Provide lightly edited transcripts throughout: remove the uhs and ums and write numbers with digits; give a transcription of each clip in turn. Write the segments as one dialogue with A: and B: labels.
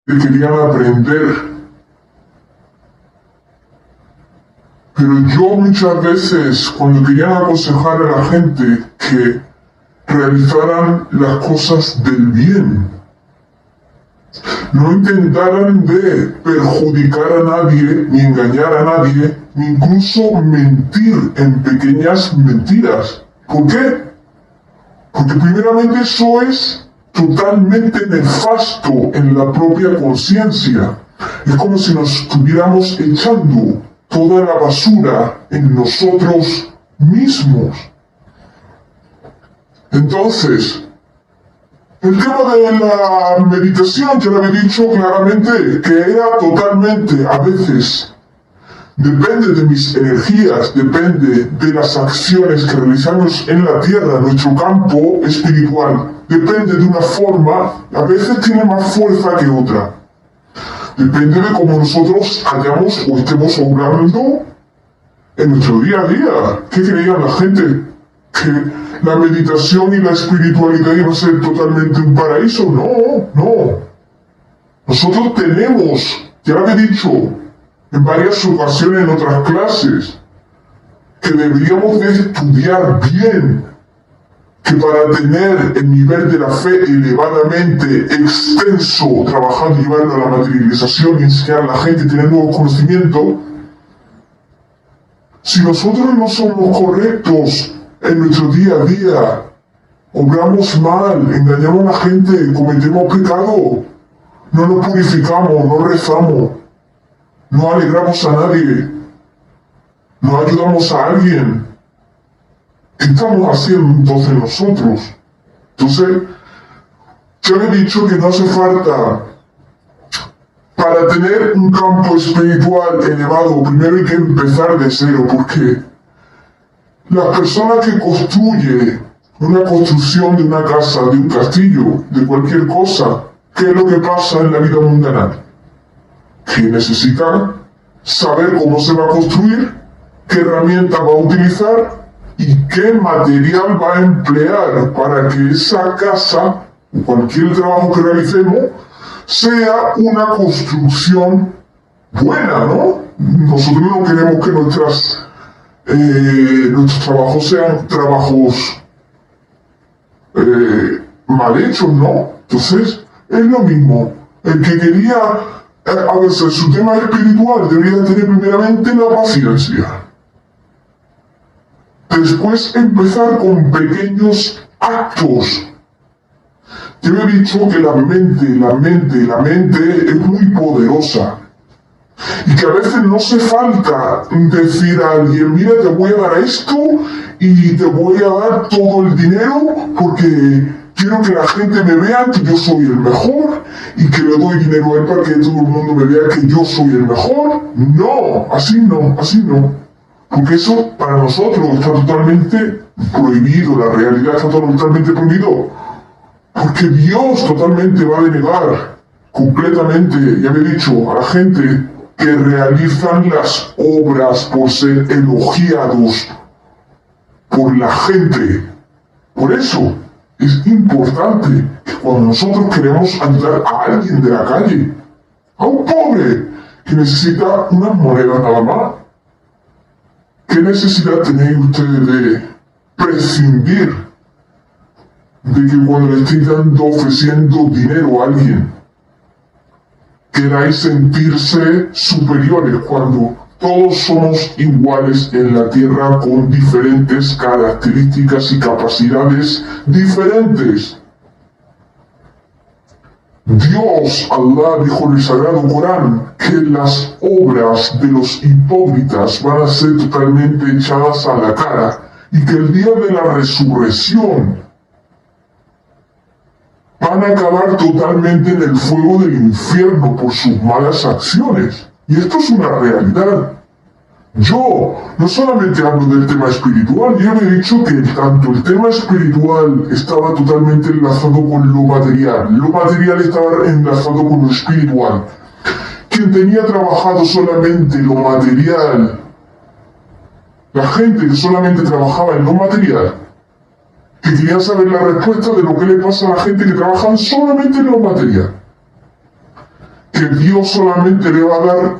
A: que querían aprender. Pero yo muchas veces, cuando querían aconsejar a la gente que realizaran las cosas del bien, no intentaran de perjudicar a nadie, ni engañar a nadie, ni incluso mentir en pequeñas mentiras. ¿Por qué? Porque primeramente eso es totalmente nefasto en la propia conciencia. Es como si nos estuviéramos echando toda la basura en nosotros mismos. Entonces, el tema de la meditación, ya lo había dicho claramente, que era totalmente, a veces, depende de mis energías, depende de las acciones que realizamos en la tierra, nuestro campo espiritual, depende de una forma, a veces tiene más fuerza que otra. Depende de cómo nosotros hayamos o estemos obrando en nuestro día a día. ¿Qué creía la gente? ¿Que la meditación y la espiritualidad iba a ser totalmente un paraíso? No. Nosotros tenemos, ya lo he dicho en varias ocasiones en otras clases, que deberíamos de estudiar bien, que para tener el nivel de la fe elevadamente extenso, trabajando y llevando a la materialización y enseñar a la gente y tener nuevos conocimientos, si nosotros no somos correctos en nuestro día a día, obramos mal, engañamos a la gente, cometemos pecado, no nos purificamos, no rezamos, no alegramos a nadie, no ayudamos a alguien, ¿qué estamos haciendo entonces nosotros? Entonces, ya he dicho que no hace falta, para tener un campo espiritual elevado, primero hay que empezar de cero, porque la persona que construye una construcción de una casa, de un castillo, de cualquier cosa, ¿qué es lo que pasa en la vida mundana? Que necesita saber cómo se va a construir, qué herramienta va a utilizar y qué material va a emplear para que esa casa, o cualquier trabajo que realicemos, sea una construcción buena, ¿no? Nosotros no queremos que nuestros trabajos sean trabajos mal hechos, ¿no? Entonces, es lo mismo. El que quería avanzar su tema espiritual debería tener primeramente la paciencia. Después empezar con pequeños actos. Yo he dicho que la mente es muy poderosa. Y que a veces no hace falta decir a alguien, mira, te voy a dar esto y te voy a dar todo el dinero porque quiero que la gente me vea que yo soy el mejor y que le doy dinero a él para que todo el mundo me vea que yo soy el mejor. No. Porque eso para nosotros está totalmente prohibido, la realidad está totalmente prohibido. Porque Dios totalmente va a denegar completamente, ya me he dicho, a la gente que realizan las obras por ser elogiados por la gente. Por eso es importante que cuando nosotros queremos ayudar a alguien de la calle, a un pobre que necesita unas monedas nada más, ¿qué necesidad tenéis ustedes de prescindir de que cuando le estéis ofreciendo dinero a alguien, queráis sentirse superiores cuando todos somos iguales en la tierra con diferentes características y capacidades diferentes? Dios, Allah, dijo en el Sagrado Corán que las obras de los hipócritas van a ser totalmente echadas a la cara y que el día de la resurrección van a acabar totalmente en el fuego del infierno por sus malas acciones. Y esto es una realidad. Yo no solamente hablo del tema espiritual, yo he dicho que tanto el tema espiritual estaba totalmente enlazado con lo material estaba enlazado con lo espiritual. Quien tenía trabajado solamente lo material, la gente que solamente trabajaba en lo material, que quería saber la respuesta de lo que le pasa a la gente que trabaja solamente en lo material. porque Dios solamente le va a dar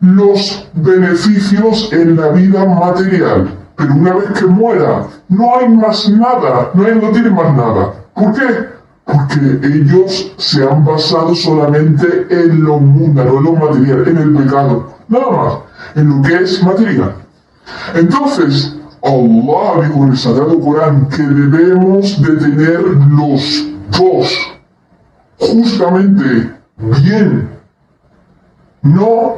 A: los beneficios en la vida material. Pero una vez que muera, no hay más nada, no tiene más nada. ¿Por qué? Porque ellos se han basado solamente en lo mundano, en lo material, en el pecado. Nada más, en lo que es material. Entonces, Allah dijo en el Sagrado Corán que debemos de tener los dos, justamente, bien. No,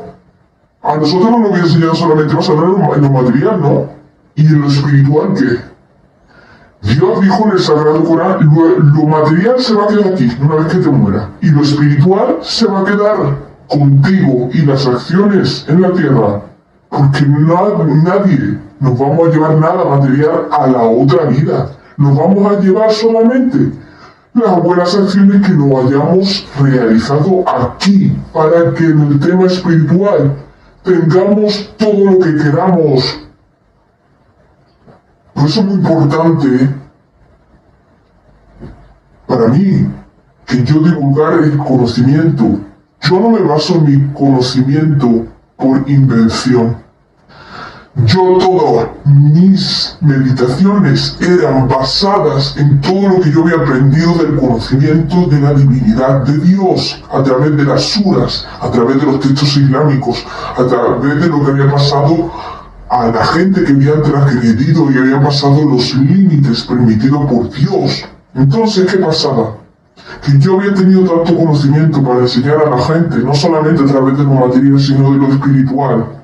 A: a nosotros no nos voy a enseñar solamente basar en lo material, ¿no? Y en lo espiritual, ¿qué? Dios dijo en el Sagrado Corán, lo material se va a quedar aquí, una vez que te mueras. Y lo espiritual se va a quedar contigo y las acciones en la tierra. Porque nadie nos vamos a llevar nada material a la otra vida. Nos vamos a llevar solamente las buenas acciones que nos hayamos realizado aquí, para que en el tema espiritual tengamos todo lo que queramos. Por eso es muy importante para mí que yo divulgar el conocimiento. Yo no me baso en mi conocimiento por invención. Yo todas mis meditaciones eran basadas en todo lo que yo había aprendido del conocimiento de la divinidad de Dios, a través de las suras, a través de los textos islámicos, a través de lo que había pasado a la gente que había transgredido y había pasado los límites permitidos por Dios. Entonces, ¿qué pasaba? Que yo había tenido tanto conocimiento para enseñar a la gente, no solamente a través de lo material, sino de lo espiritual.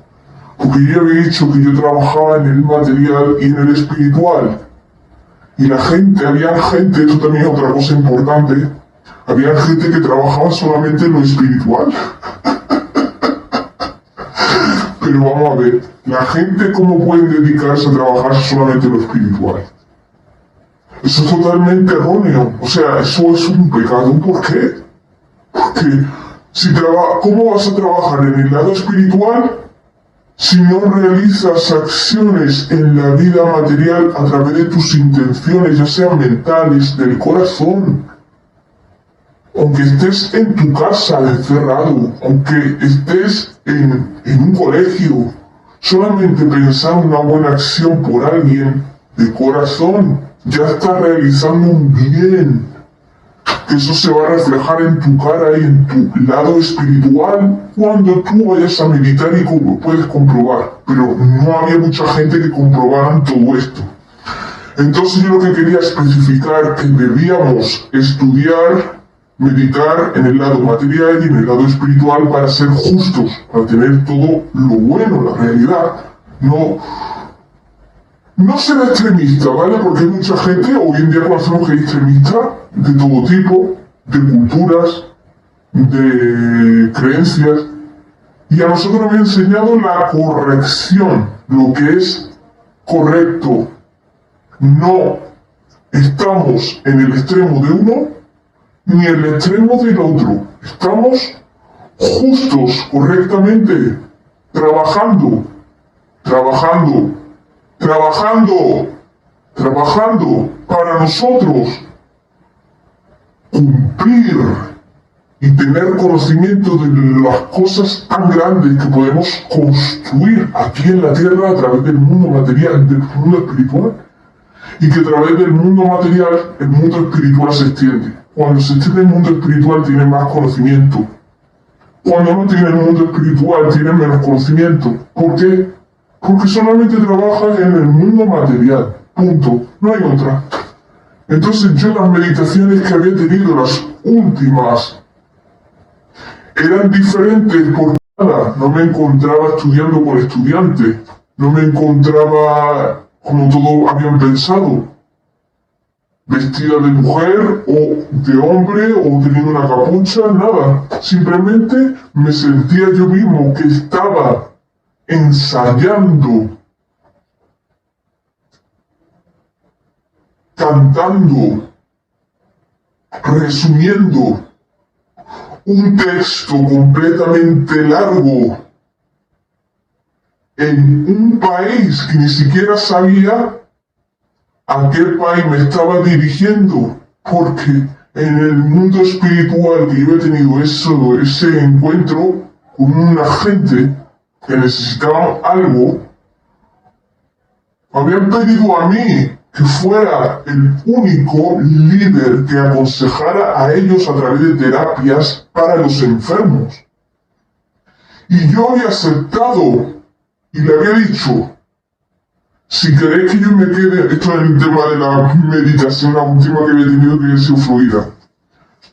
A: Porque yo había dicho que yo trabajaba en el material y en el espiritual. Y había gente, esto también es otra cosa importante, había gente que trabajaba solamente en lo espiritual. Pero vamos a ver, la gente cómo puede dedicarse a trabajar solamente en lo espiritual. Eso es totalmente erróneo. O sea, eso es un pecado. ¿Por qué? Porque ¿cómo vas a trabajar en el lado espiritual si no realizas acciones en la vida material a través de tus intenciones, ya sean mentales, del corazón? Aunque estés en tu casa encerrado, aunque estés en un colegio, solamente pensar una buena acción por alguien de corazón, ya estás realizando un bien. Eso se va a reflejar en tu cara y en tu lado espiritual cuando tú vayas a meditar y puedes comprobar. Pero no había mucha gente que comprobaran todo esto. Entonces yo lo que quería especificar que debíamos estudiar, meditar en el lado material y en el lado espiritual para ser justos, para tener todo lo bueno, la realidad. No ser extremista, ¿vale? Porque hay mucha gente, hoy en día conocemos que hay extremistas de todo tipo, de culturas, de creencias, y a nosotros nos ha enseñado la corrección, lo que es correcto. No estamos en el extremo de uno, ni en el extremo del otro. Estamos justos, correctamente, trabajando para nosotros cumplir y tener conocimiento de las cosas tan grandes que podemos construir aquí en la tierra a través del mundo material, del mundo espiritual, y que a través del mundo material el mundo espiritual se extiende. Cuando se extiende el mundo espiritual tiene más conocimiento. Cuando no tiene el mundo espiritual tiene menos conocimiento. ¿Por qué? Porque solamente trabajas en el mundo material, punto, no hay otra. Entonces yo las meditaciones que había tenido, las últimas, eran diferentes porque nada, no me encontraba estudiando por estudiante, no me encontraba como todos habían pensado, vestida de mujer o de hombre o teniendo una capucha, nada. Simplemente me sentía yo mismo que estaba ensayando, cantando, resumiendo un texto completamente largo en un país que ni siquiera sabía a qué país me estaba dirigiendo, porque en el mundo espiritual que yo he tenido ese encuentro con una gente que necesitaban algo, me habían pedido a mí que fuera el único líder que aconsejara a ellos a través de terapias para los enfermos. Y yo había aceptado y le había dicho, si queréis que yo me quede, esto es el tema de la meditación, la última que había tenido que había sido fluida.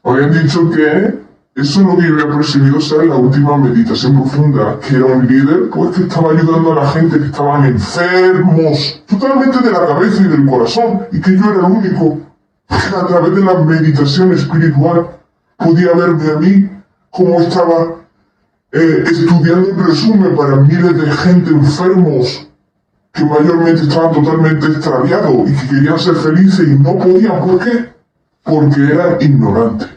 A: Habían dicho que eso es lo que yo había percibido ser la última meditación profunda, que era un líder pues que estaba ayudando a la gente que estaban enfermos, totalmente de la cabeza y del corazón, y que yo era el único que a través de la meditación espiritual podía verme a mí como estaba estudiando un resumen para miles de gente enfermos que mayormente estaban totalmente extraviados y que querían ser felices y no podían. ¿Por qué? Porque eran ignorantes.